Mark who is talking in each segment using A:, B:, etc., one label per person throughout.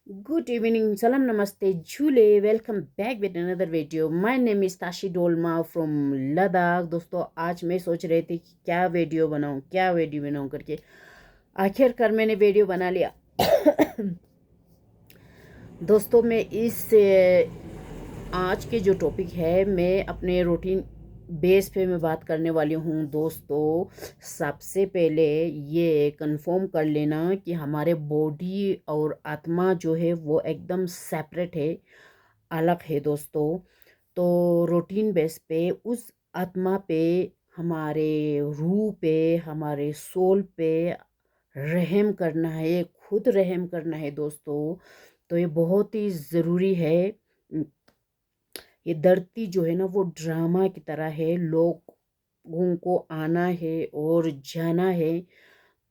A: Good evening, salam namaste, Jule. Welcome back with another video. My name is Tashi Dolma from Ladakh. दोस्तों आज मैं सोच रही थी कि क्या वीडियो बनाऊं करके आखिरकार मैंने वीडियो बना लिया। दोस्तों मैं इस आज के जो टॉपिक है मैं अपने रूटीन बेस पे मैं बात करने वाली हूँ। दोस्तों सबसे पहले ये कंफर्म कर लेना कि हमारे बॉडी और आत्मा जो है वो एकदम सेपरेट है, अलग है दोस्तों। तो रूटीन बेस पे उस आत्मा पे, हमारे रूह पे, हमारे सोल पे रहम करना है, खुद रहम करना है दोस्तों। तो ये बहुत ही ज़रूरी है। ये धरती जो है ना वो ड्रामा की तरह है, लोगों को आना है और जाना है।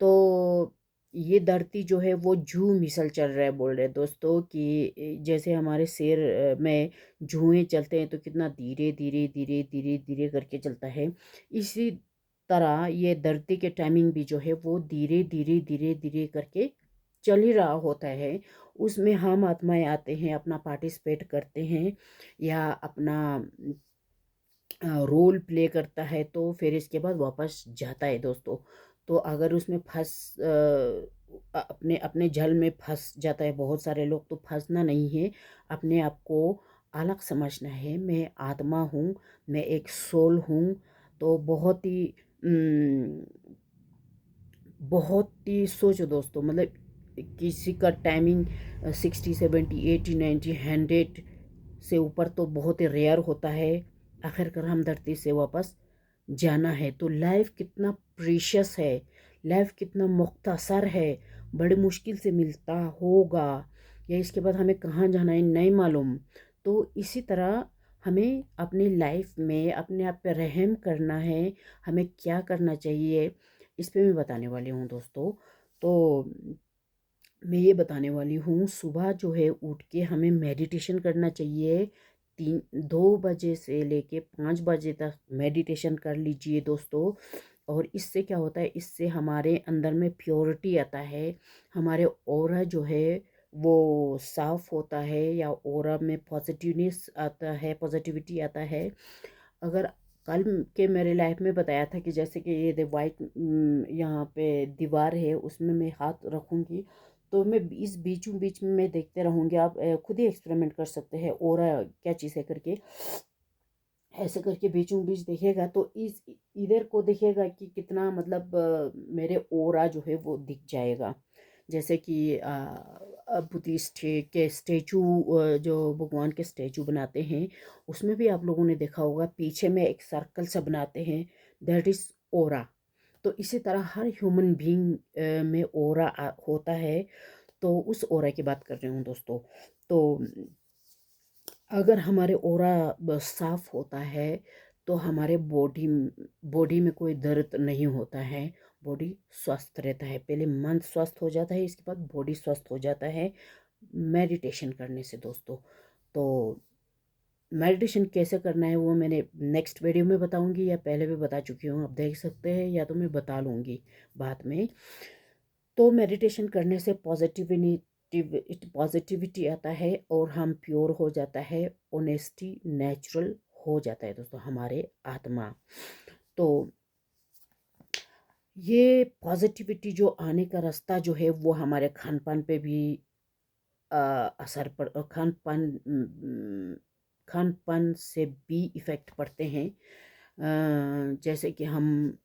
A: तो ये धरती जो है वो जू मिसल चल रहा है, बोल रहे हैं दोस्तों कि जैसे हमारे शेर में जुएं चलते हैं तो कितना धीरे धीरे धीरे धीरे धीरे करके चलता है, इसी तरह ये धरती के टाइमिंग भी जो है वो धीरे धीरे धीरे धीरे करके चल ही रहा होता है। उसमें हम आत्माएं आते हैं, अपना पार्टिसिपेट करते हैं या अपना रोल प्ले करता है, तो फिर इसके बाद वापस जाता है दोस्तों। तो अगर उसमें अपने अपने जल में फंस जाता है बहुत सारे लोग, तो फंसना नहीं है, अपने आप को अलग समझना है। मैं आत्मा हूँ, मैं एक सोल हूँ। तो बहुत ही सोचो दोस्तों, मतलब किसी का टाइमिंग 60 70 80 90 100 से ऊपर तो बहुत ही रेयर होता है। आखिरकार हम धरती से वापस जाना है। तो लाइफ कितना प्रीशियस है, लाइफ कितना मुख्तसर है, बड़ी मुश्किल से मिलता होगा, या इसके बाद हमें कहाँ जाना है नहीं मालूम। तो इसी तरह हमें अपनी लाइफ में अपने आप पे रहम करना है। हमें क्या करना चाहिए इस पे मैं बताने वाली हूँ दोस्तों। तो मैं ये बताने वाली हूँ, सुबह जो है उठ के हमें मेडिटेशन करना चाहिए। 2 बजे से लेके 5 बजे तक मेडिटेशन कर लीजिए दोस्तों। और इससे क्या होता है, इससे हमारे अंदर में प्योरिटी आता है, हमारे ऑरा जो है वो साफ होता है, या ऑरा में पॉजिटिवनेस आता है, पॉजिटिविटी आता है। अगर कल के मेरे लाइफ में बताया था कि जैसे कि ये वाइट यहाँ पे दीवार है, उसमें मैं हाथ रखूँगी तो मैं इस बीचों बीच में मैं देखते रहूँगी। आप खुद ही एक्सपेरिमेंट कर सकते हैं, ओरा क्या चीज़ है करके। ऐसे करके बीचों बीच देखेगा तो इस इधर को देखेगा कि कितना मतलब मेरे ओरा जो है वो दिख जाएगा। जैसे कि बुद्धिस्ट के स्टेचू, जो भगवान के स्टेचू बनाते हैं, उसमें भी आप लोगों ने देखा होगा पीछे में एक सर्कल सा बनाते हैं, दैट इज़ ओरा। तो इसी तरह हर ह्यूमन बीइंग में ओरा होता है। तो उस ओरा की बात कर रही हूँ दोस्तों। तो अगर हमारे ओरा साफ होता है तो हमारे बॉडी में कोई दर्द नहीं होता है, बॉडी स्वस्थ रहता है। पहले मन स्वस्थ हो जाता है, इसके बाद बॉडी स्वस्थ हो जाता है मेडिटेशन करने से दोस्तों। तो मेडिटेशन कैसे करना है वो मैंने नेक्स्ट वीडियो में बताऊंगी, या पहले भी बता चुकी हूँ, आप देख सकते हैं, या तो मैं बता लूँगी बाद में। तो मेडिटेशन करने से पॉजिटिविटी आता है और हम प्योर हो जाता है, ऑनेस्टी नेचुरल हो जाता है दोस्तों हमारे आत्मा। तो ये पॉजिटिविटी जो आने का रास्ता जो है वो हमारे खान पान पे भी अ, असर पड़ खान पान से भी इफ़ेक्ट पड़ते हैं। जैसे कि हम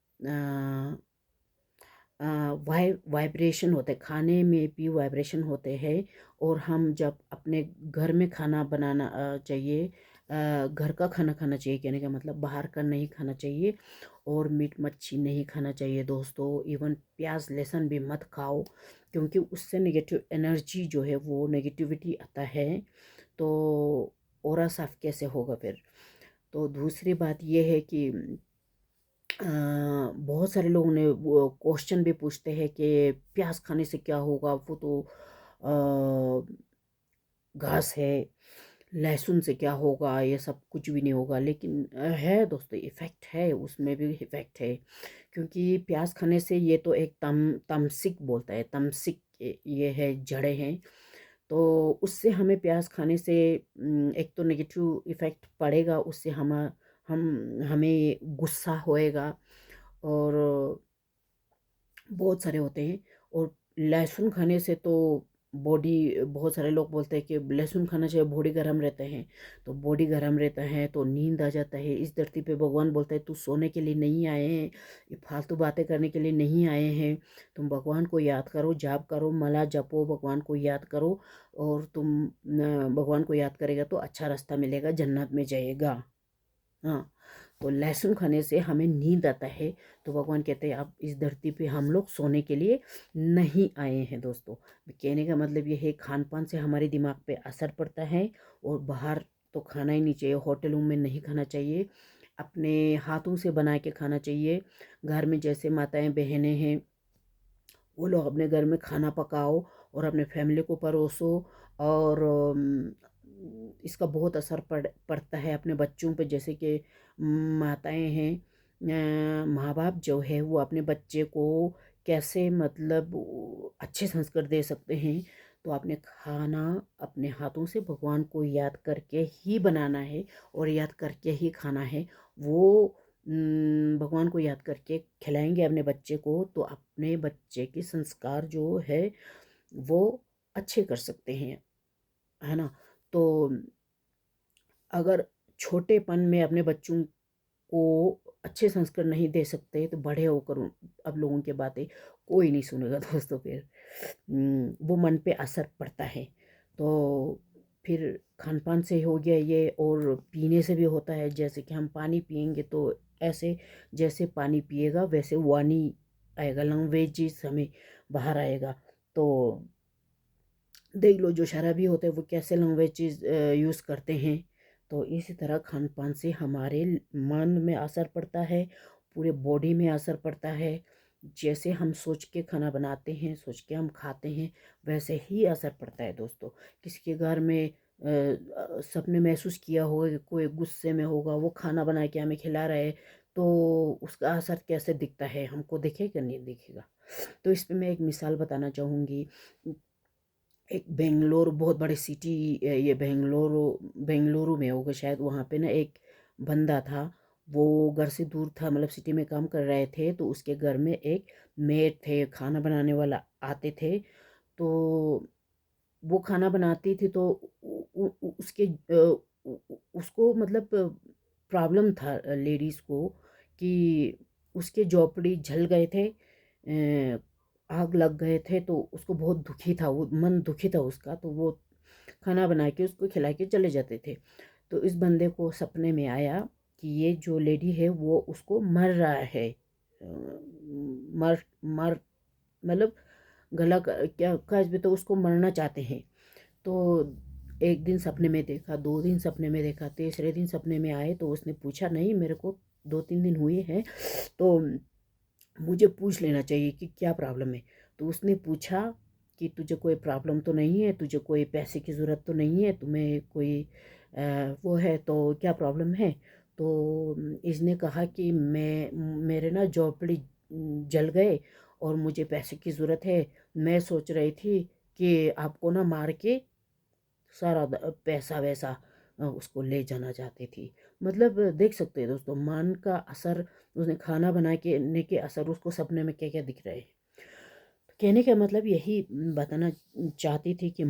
A: वाइब्रेशन होते हैं, खाने में भी वाइब्रेशन होते हैं। और हम जब अपने घर में खाना बनाना चाहिए, घर का खाना खाना चाहिए, कहने का मतलब बाहर का नहीं खाना चाहिए। और मीट मच्छी नहीं खाना चाहिए दोस्तों, इवन प्याज लहसुन भी मत खाओ, क्योंकि उससे नेगेटिव एनर्जी जो है वो नेगेटिविटी आता है। तो ऑरा साफ कैसे होगा फिर। तो दूसरी बात यह है कि बहुत सारे लोगों ने वो क्वेश्चन भी पूछते हैं कि प्याज खाने से क्या होगा, वो तो घास है, लहसुन से क्या होगा, ये सब कुछ भी नहीं होगा। लेकिन है दोस्तों, इफ़ेक्ट है, उसमें भी इफ़ेक्ट है। क्योंकि प्याज खाने से, ये तो एक तमसिक बोलता है, तमसिक ये है, जड़ें हैं। तो उससे हमें प्याज खाने से एक तो नेगेटिव इफ़ेक्ट पड़ेगा, उससे हमें गुस्सा होएगा और बहुत सारे होते हैं। और लहसुन खाने से तो बॉडी, बहुत सारे लोग बोलते हैं कि लहसुन खाना चाहिए, बॉडी गर्म रहते हैं। तो बॉडी गर्म रहता है तो नींद आ जाता है। इस धरती पे भगवान बोलता है तू सोने के लिए नहीं आए हैं, ये फालतू बातें करने के लिए नहीं आए हैं। तुम भगवान को याद करो, जाप करो, माला जपो, भगवान को याद करो। और तुम भगवान को याद करेगा तो अच्छा रास्ता मिलेगा, जन्नत में जाएगा। हाँ, तो लहसुन खाने से हमें नींद आता है। तो भगवान कहते हैं अब इस धरती पे हम लोग सोने के लिए नहीं आए हैं दोस्तों। कहने का मतलब ये है, खान पान से हमारे दिमाग पे असर पड़ता है। और बाहर तो खाना ही नहीं चाहिए, होटलों में नहीं खाना चाहिए, अपने हाथों से बना के खाना चाहिए। घर में जैसे माताएं बहनें हैं, वो लोग अपने घर में खाना पकाओ और अपने फैमिली को परोसो। और इसका बहुत असर पड़ता है अपने बच्चों पे। जैसे कि माताएं हैं, माँ बाप जो है वो अपने बच्चे को कैसे मतलब अच्छे संस्कार दे सकते हैं। तो आपने खाना अपने हाथों से भगवान को याद करके ही बनाना है और याद करके ही खाना है। वो भगवान को याद करके खिलाएंगे अपने बच्चे को तो अपने बच्चे के संस्कार जो है वो अच्छे कर सकते हैं, है ना। तो अगर छोटेपन में अपने बच्चों को अच्छे संस्कार नहीं दे सकते तो बड़े होकर अब लोगों की बातें कोई नहीं सुनेगा दोस्तों। फिर वो मन पे असर पड़ता है। तो फिर खान पान से हो गया ये, और पीने से भी होता है। जैसे कि हम पानी पियेंगे तो ऐसे, जैसे पानी पिएगा वैसे वाणी आएगा, लैंग्वेजेस हमें बाहर आएगा। तो देख लो जो शराबी होते हैं वो कैसे लैंग्वेजेस यूज़ करते हैं। तो इसी तरह खान पान से हमारे मन में असर पड़ता है, पूरे बॉडी में असर पड़ता है। जैसे हम सोच के खाना बनाते हैं, सोच के हम खाते हैं, वैसे ही असर पड़ता है दोस्तों। किसी के घर में सबने महसूस किया होगा कि कोई गुस्से में होगा, वो खाना बना के हमें खिला रहा है, तो उसका असर कैसे दिखता है, हमको दिखेगा नहीं दिखेगा। तो इस पे मैं एक मिसाल बताना चाहूँगी। एक बेंगलोर बहुत बड़ी सिटी, ये बेंगलोर बेंगलुरु में होगा शायद। वहाँ पे ना एक बंदा था, वो घर से दूर था, मतलब सिटी में काम कर रहे थे। तो उसके घर में एक मेड थे, खाना बनाने वाला आते थे। तो वो खाना बनाती थी तो उसके उसको मतलब प्रॉब्लम था लेडीज़ को कि उसके झोपड़ी जल गए थे, आग लग गए थे। तो उसको बहुत दुखी था, वो मन दुखी था उसका। तो वो खाना बना के उसको खिला के चले जाते थे। तो इस बंदे को सपने में आया कि ये जो लेडी है वो उसको मर रहा है, मर मर मतलब क्या काज भी, तो उसको मरना चाहते हैं। तो एक दिन सपने में देखा, 2 दिन सपने में देखा, तीसरे दिन सपने में आए तो उसने पूछा नहीं मेरे को 2-3 दिन हुए हैं, तो मुझे पूछ लेना चाहिए कि क्या प्रॉब्लम है। तो उसने पूछा कि तुझे कोई प्रॉब्लम तो नहीं है, तुझे कोई पैसे की ज़रूरत तो नहीं है, तुम्हें कोई वो है तो क्या प्रॉब्लम है। तो इसने कहा कि मेरे ना झोपड़ी जल गए और मुझे पैसे की ज़रूरत है। मैं सोच रही थी कि आपको ना मार के सारा पैसा वैसा उसको ले जाना चाहती थी। मतलब देख सकते हैं दोस्तों, मन का असर, उसने खाना बना के ने के असर उसको सपने में क्या क्या दिख रहे हैं। तो कहने का मतलब यही बताना चाहती थी कि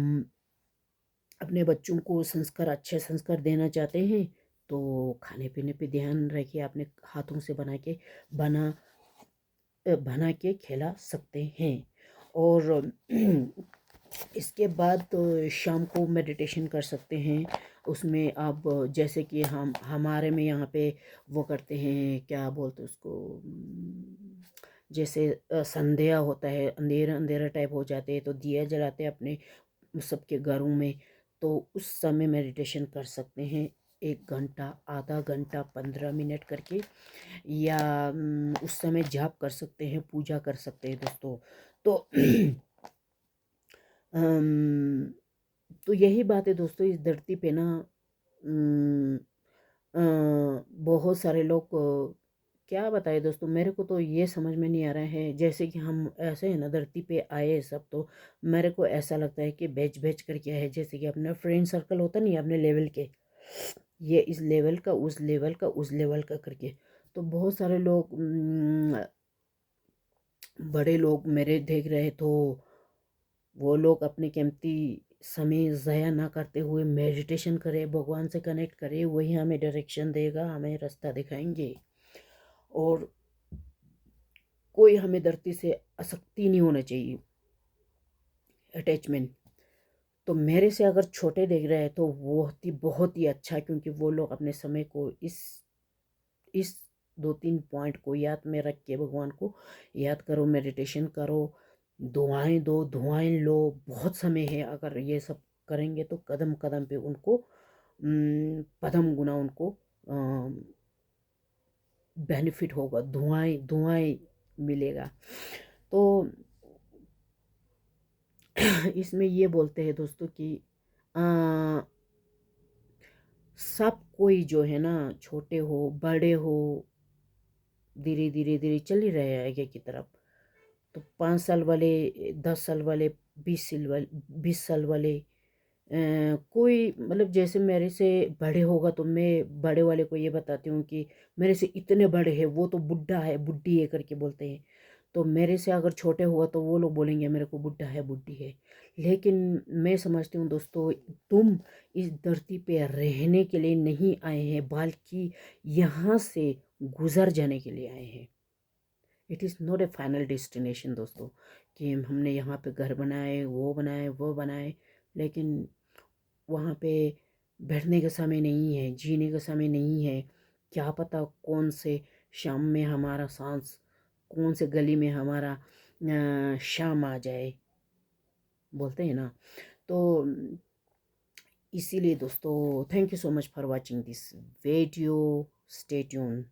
A: अपने बच्चों को संस्कार, अच्छे संस्कार देना चाहते हैं तो खाने पीने पे ध्यान रखिए, अपने हाथों से बना बना के खिला सकते हैं। और इसके बाद तो शाम को मेडिटेशन कर सकते हैं। उसमें आप जैसे कि हम हमारे में यहाँ पे वो करते हैं, क्या बोलते हैं उसको, जैसे संध्या होता है, अंधेरा अंधेरा टाइप हो जाते हैं तो दिया जलाते हैं अपने सबके घरों में। तो उस समय मेडिटेशन कर सकते हैं, 1 घंटा, आधा घंटा, 15 मिनट करके। या उस समय जाप कर सकते हैं, पूजा कर सकते हैं दोस्तों। तो तो यही बात है दोस्तों, इस धरती पे ना बहुत सारे लोग क्या बताएं दोस्तों, मेरे को तो ये समझ में नहीं आ रहा है। जैसे कि हम ऐसे है ना, धरती पे आए सब, तो मेरे को ऐसा लगता है कि बैच बैच करके है। जैसे कि अपना फ्रेंड सर्कल होता नहीं, अपने लेवल के, ये इस लेवल का, उस लेवल का, उस लेवल का करके। तो बहुत सारे लोग बड़े लोग मेरे देख रहे, तो वो लोग अपने कीमती समय ज़ाया ना करते हुए मेडिटेशन करे, भगवान से कनेक्ट करे, वही हमें डायरेक्शन देगा, हमें रास्ता दिखाएंगे। और कोई हमें धरती से आसक्ति नहीं होना चाहिए, अटैचमेंट। तो मेरे से अगर छोटे देख रहे हैं तो बहुत ही अच्छा, क्योंकि वो लोग अपने समय को इस 2-3 पॉइंट को याद में रख के भगवान को याद करो, मेडिटेशन करो, दुआएं दो, दुआएं लो। बहुत समय है, अगर ये सब करेंगे तो कदम कदम पे उनको पदम गुना उनको बेनिफिट होगा, दुआएं दुआएं मिलेगा। तो इसमें ये बोलते हैं दोस्तों कि आ, सब कोई जो है ना, छोटे हो बड़े हो, धीरे धीरे धीरे चल ही रहे हैं आगे की तरफ। तो 5 साल वाले, 10 साल वाले, 20 साल वाले, कोई मतलब जैसे मेरे से बड़े होगा तो मैं बड़े वाले को ये बताती हूँ कि मेरे से इतने बड़े हैं, वो तो बुढ़ा है बुढ़ी है करके बोलते हैं। तो मेरे से अगर छोटे हुआ तो वो लोग बोलेंगे मेरे को बुढ़ा है बुढ़ी है। लेकिन मैं समझती हूँ दोस्तों, तुम इस धरती पे रहने के लिए नहीं आए हैं, बल्कि यहाँ से गुजर जाने के लिए आए हैं। It is not A final destination दोस्तों, कि हमने यहाँ पे घर बनाए, वो बनाए, वो बनाए, लेकिन वहाँ पे बैठने का समय नहीं है, जीने का समय नहीं है। क्या पता कौन से शाम में हमारा सांस, कौन से गली में हमारा शाम आ जाए, बोलते हैं ना। तो इसीलिए दोस्तों, thank you so much for watching this video. Stay tune.